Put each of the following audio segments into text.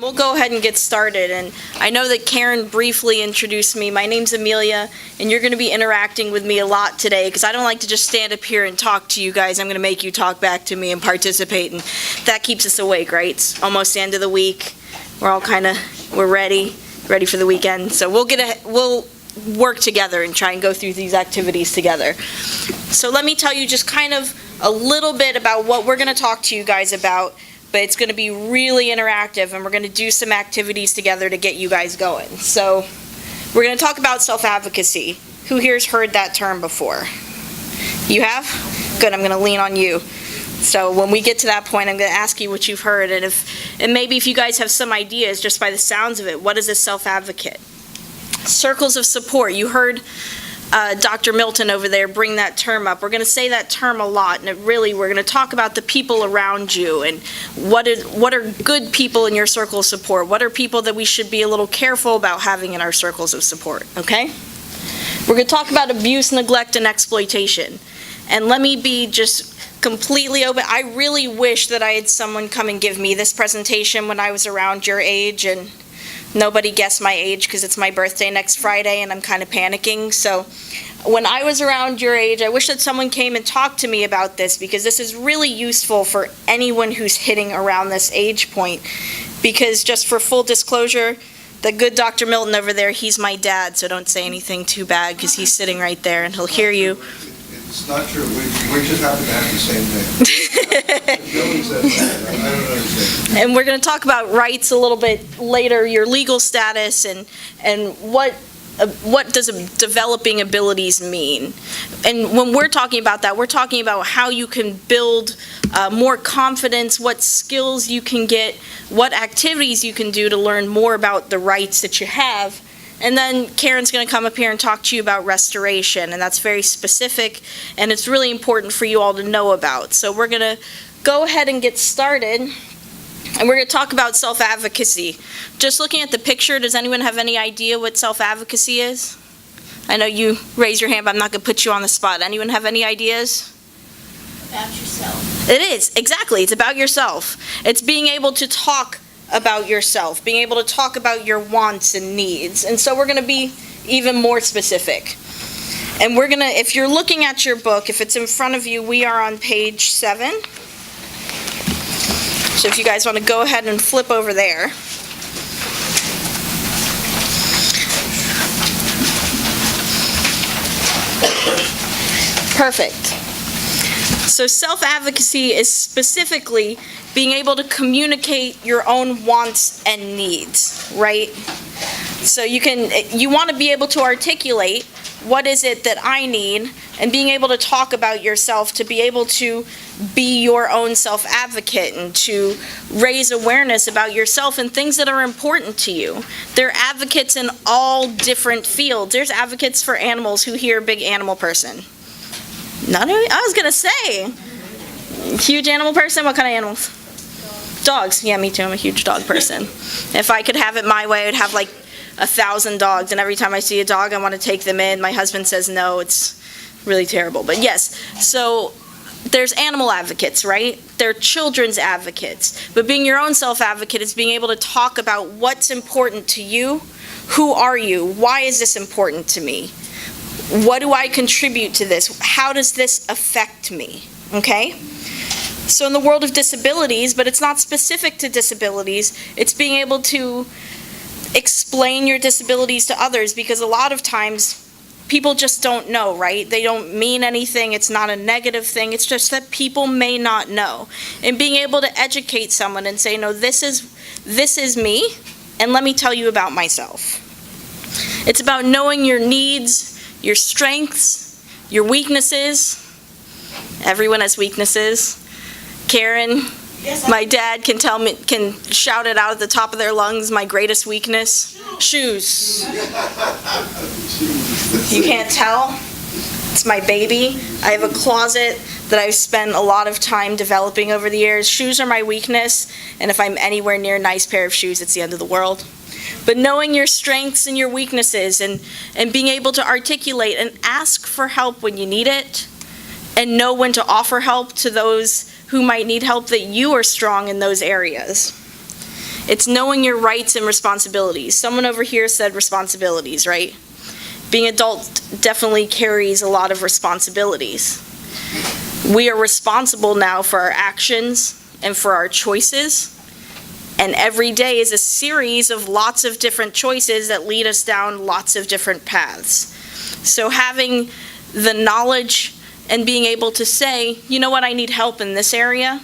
We'll go ahead and get started, and I know that Karen briefly introduced me. My name's Amelia, and you're going to be interacting with me a lot today because I don't like to just stand up here and talk to you guys. I'm going to make you talk back to me and participate, and that keeps us awake, right? It's almost the end of the week. We're all we're ready for the weekend. So we'll work together and try and go through these activities together. So let me tell you just kind of a little bit about what we're going to talk to you guys about. But it's going to be really interactive, and we're going to do some activities together to get you guys going. So we're going to talk about self-advocacy. Who here's heard that term before? You have? Good, I'm going to lean on you. So when we get to that point, I'm going to ask you what you've heard, and maybe if you guys have some ideas just by the sounds of it, what is a self-advocate? Circles of support. You heard Dr. Milton over there bring that term up. We're going to say that term a lot, and we're going to talk about the people around you and what are good people in your circle of support. What are people that we should be a little careful about having in our circles of support, okay? We're going to talk about abuse, neglect, and exploitation. And let me be just completely open. I really wish that I had someone come and give me this presentation when I was around your age, and nobody guessed my age because it's my birthday next Friday and I'm kind of panicking. So when I was around your age, I wish that someone came and talked to me about this because this is really useful for anyone who's hitting around this age point. Because just for full disclosure, the good Dr. Milton over there, he's my dad, so don't say anything too bad because he's sitting right there and he'll hear you. It's not true. We just happen to have the same name. Nobody says that. I don't understand. And we're going to talk about rights a little bit later, your legal status, and what does developing abilities mean. And when we're talking about that, we're talking about how you can build more confidence, what skills you can get, what activities you can do to learn more about the rights that you have. And then Karen's going to come up here and talk to you about restoration, and that's very specific, and it's really important for you all to know about. So we're going to go ahead and get started, and we're going to talk about self-advocacy. Just looking at the picture, does anyone have any idea what self-advocacy is? I know you raise your hand, but I'm not going to put you on the spot. Anyone have any ideas? About yourself. It is, exactly. It's about yourself. It's being able to talk about yourself, being able to talk about your wants and needs. And so we're going to be even more specific. And we're going to, if you're looking at your book, if it's in front of you, we are on page 7. So if you guys want to go ahead and flip over there. Perfect. So self-advocacy is specifically being able to communicate your own wants and needs, right? So you want to be able to articulate what is it that I need, and being able to talk about yourself to be able to be your own self-advocate and to raise awareness about yourself and things that are important to you. There are advocates in all different fields. There's advocates for animals. Who here, big animal person? None of you? I was going to say, huge animal person? What kind of animals? Dogs. Yeah, me too. I'm a huge dog person. If I could have it my way, I'd have like 1,000 dogs, and every time I see a dog, I want to take them in. My husband says no. It's really terrible. But yes, so there's animal advocates, right? There are children's advocates. But being your own self-advocate is being able to talk about what's important to you. Who are you? Why is this important to me? What do I contribute to this? How does this affect me? Okay? So in the world of disabilities, but it's not specific to disabilities, it's being able to explain your disabilities to others, because a lot of times people just don't know, right? They don't mean anything. It's not a negative thing. It's just that people may not know. And being able to educate someone and say, no, this is me, and let me tell you about myself. It's about knowing your needs, your strengths, your weaknesses. Everyone has weaknesses. Karen, Yes, my dad can shout it out at the top of their lungs, my greatest weakness, shoes. You can't tell? It's my baby. I have a closet that I've spent a lot of time developing over the years. Shoes are my weakness, and if I'm anywhere near a nice pair of shoes, it's the end of the world. But knowing your strengths and your weaknesses and being able to articulate and ask for help when you need it, and know when to offer help to those who might need help, that you are strong in those areas. It's knowing your rights and responsibilities. Someone over here said responsibilities, right? Being adult definitely carries a lot of responsibilities. We are responsible now for our actions and for our choices. And every day is a series of lots of different choices that lead us down lots of different paths. So having the knowledge and being able to say, you know what, I need help in this area,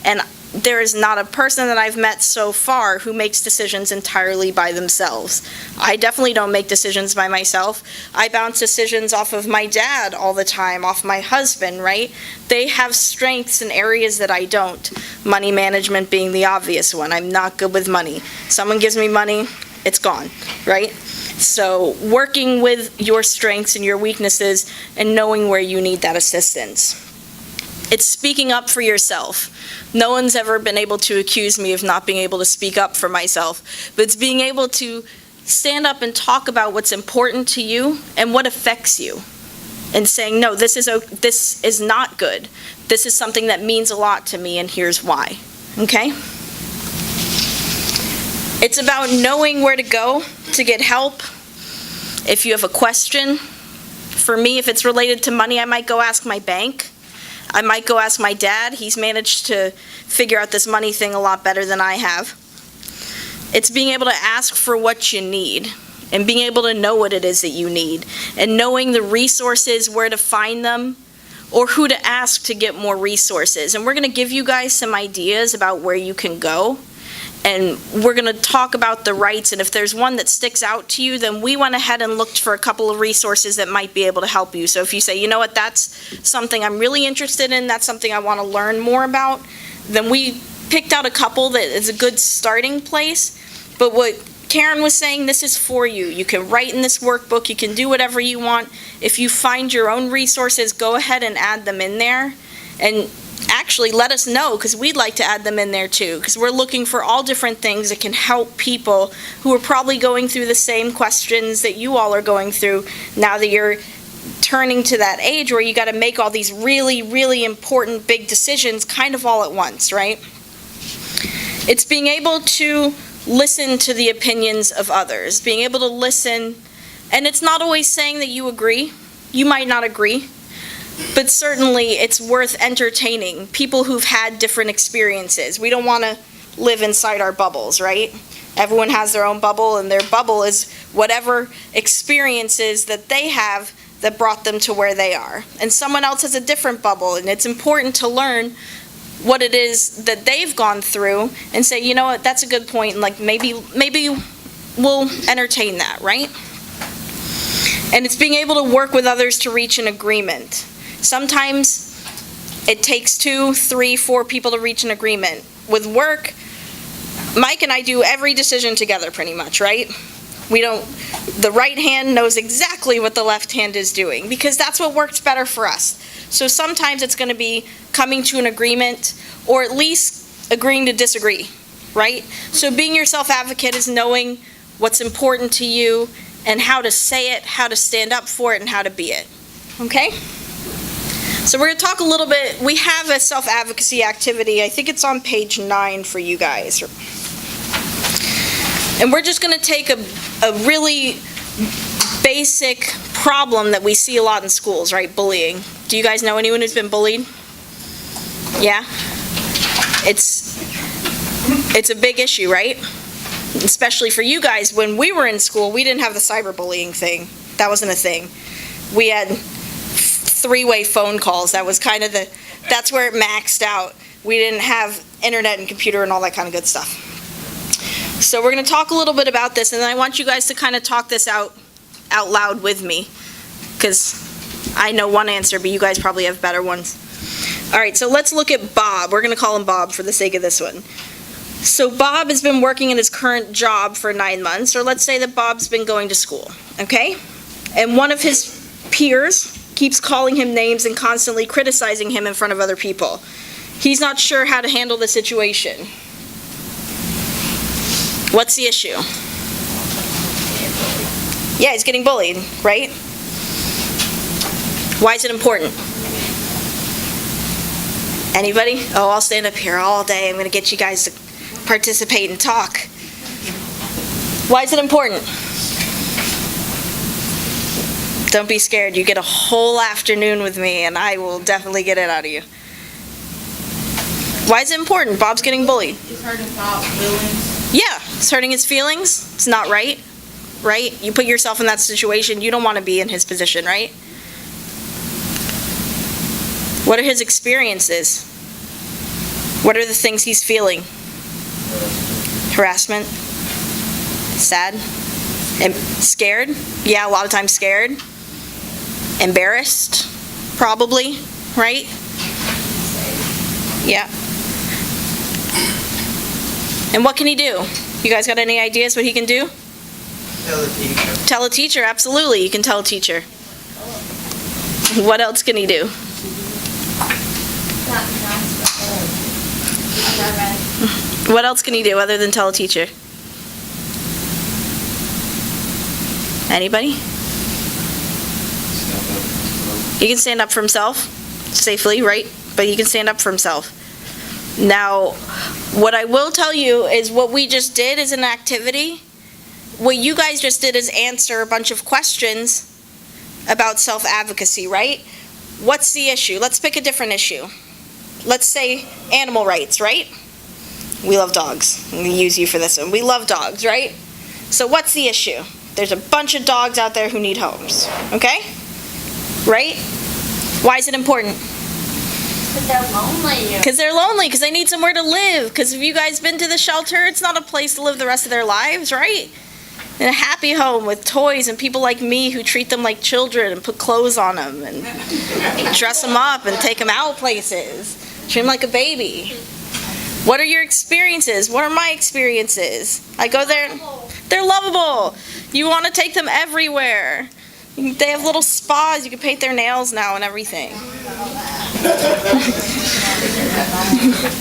and there is not a person that I've met so far who makes decisions entirely by themselves. I definitely don't make decisions by myself. I bounce decisions off of my dad all the time, off my husband, right? They have strengths in areas that I don't. Money management being the obvious one. I'm not good with money. Someone gives me money, it's gone, right? So working with your strengths and your weaknesses and knowing where you need that assistance. It's speaking up for yourself. No one's ever been able to accuse me of not being able to speak up for myself, but it's being able to stand up and talk about what's important to you and what affects you, and saying, no, this is not good. This is something that means a lot to me, and here's why. Okay? It's about knowing where to go to get help. If you have a question, for me, if it's related to money, I might go ask my bank. I might go ask my dad. He's managed to figure out this money thing a lot better than I have. It's being able to ask for what you need and being able to know what it is that you need and knowing the resources, where to find them, or who to ask to get more resources. And we're going to give you guys some ideas about where you can go. And we're going to talk about the rights, and if there's one that sticks out to you, then we went ahead and looked for a couple of resources that might be able to help you. So if you say, you know what, that's something I'm really interested in, that's something I want to learn more about, then we picked out a couple that is a good starting place. But what Karen was saying, this is for you. You can write in this workbook, you can do whatever you want. If you find your own resources, go ahead and add them in there. And actually let us know, because we'd like to add them in there too, because we're looking for all different things that can help people who are probably going through the same questions that you all are going through now that you're turning to that age where you got to make all these really, really important big decisions kind of all at once, right? It's being able to listen to the opinions of others, being able to listen, and it's not always saying that you agree. You might not agree. But certainly it's worth entertaining people who've had different experiences. We don't want to live inside our bubbles, right? Everyone has their own bubble, and their bubble is whatever experiences that they have that brought them to where they are. And someone else has a different bubble, and it's important to learn what it is that they've gone through and say, you know what, that's a good point, and like maybe we'll entertain that, right? And it's being able to work with others to reach an agreement. Sometimes it takes 2, 3, 4 people to reach an agreement. With work, Mike and I do every decision together pretty much, right? The right hand knows exactly what the left hand is doing because that's what works better for us. So sometimes it's going to be coming to an agreement or at least agreeing to disagree, right? So being your self-advocate is knowing what's important to you and how to say it, how to stand up for it, and how to be it. Okay? So we're going to talk a little bit. We have a self-advocacy activity. I think it's on page 9 for you guys. And we're just going to take a really basic problem that we see a lot in schools, right? Bullying. Do you guys know anyone who's been bullied? Yeah? It's a big issue, right? Especially for you guys. When we were in school, we didn't have the cyberbullying thing. That wasn't a thing. We had 3-way phone calls. That was kind of that's where it maxed out. We didn't have internet and computer and all that kind of good stuff. So we're going to talk a little bit about this, and then I want you guys to kind of talk this out loud with me, because I know one answer, but you guys probably have better ones. All right, so let's look at Bob. We're going to call him Bob for the sake of this one. So Bob has been working in his current job for 9 months, or let's say that Bob's been going to school, okay? And one of his peers keeps calling him names and constantly criticizing him in front of other people. He's not sure how to handle the situation. What's the issue? Yeah, he's getting bullied, right? Why is it important? Anybody? Oh, I'll stand up here all day. I'm going to get you guys to participate and talk. Why is it important? Don't be scared. You get a whole afternoon with me, and I will definitely get it out of you. Why is it important? Bob's getting bullied. It's hurting Bob's feelings. Yeah, it's hurting his feelings. It's not right, right? You put yourself in that situation. You don't want to be in his position, right? What are his experiences? What are the things he's feeling? Harassment? Sad? Scared? Yeah, a lot of times scared. Embarrassed? Probably, right? Yeah. And what can he do? You guys got any ideas what he can do? Tell the teacher. Tell a teacher, absolutely. You can tell a teacher. What else can he do? Not nice with her. What else can he do other than tell a teacher? Anybody? He can stand up for himself safely, right? But he can stand up for himself. Now, what I will tell you is what we just did is an activity. What you guys just did is answer a bunch of questions about self-advocacy, right? What's the issue? Let's pick a different issue. Let's say animal rights, right? We love dogs. I'm going to use you for this one. We love dogs, right? So what's the issue? There's a bunch of dogs out there who need homes, okay? Right? Why is it important? Because they're lonely. Because they're lonely, because they need somewhere to live. Because have you guys been to the shelter? It's not a place to live the rest of their lives, right? In a happy home with toys and people like me who treat them like children and put clothes on them and dress them up and take them out places. Treat them like a baby. What are your experiences? What are my experiences? I go there, they're lovable. You want to take them everywhere. They have little spas. You can paint their nails now and everything.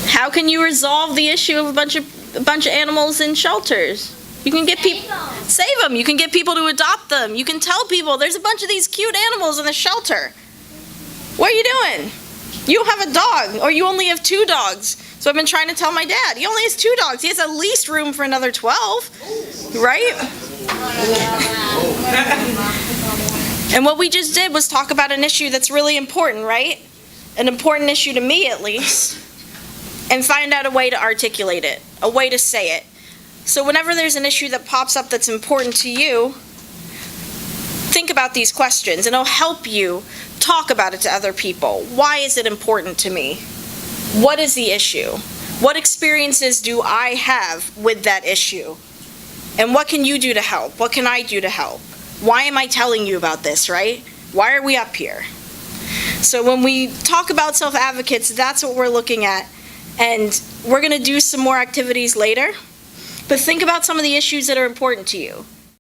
How can you resolve the issue of a bunch of animals in shelters? You can get people, save them. You can get people to adopt them. You can tell people there's a bunch of these cute animals in the shelter. What are you doing? You have a dog, or you only have 2 dogs. So I've been trying to tell my dad, he only has 2 dogs. He has at least room for another 12, right? And what we just did was talk about an issue that's really important, right? An important issue to me, at least. And find out a way to articulate it, a way to say it. So whenever there's an issue that pops up that's important to you, think about these questions, and it'll help you talk about it to other people. Why is it important to me? What is the issue? What experiences do I have with that issue? And what can you do to help? What can I do to help? Why am I telling you about this, right? Why are we up here? So when we talk about self-advocates, that's what we're looking at. And we're going to do some more activities later. But think about some of the issues that are important to you.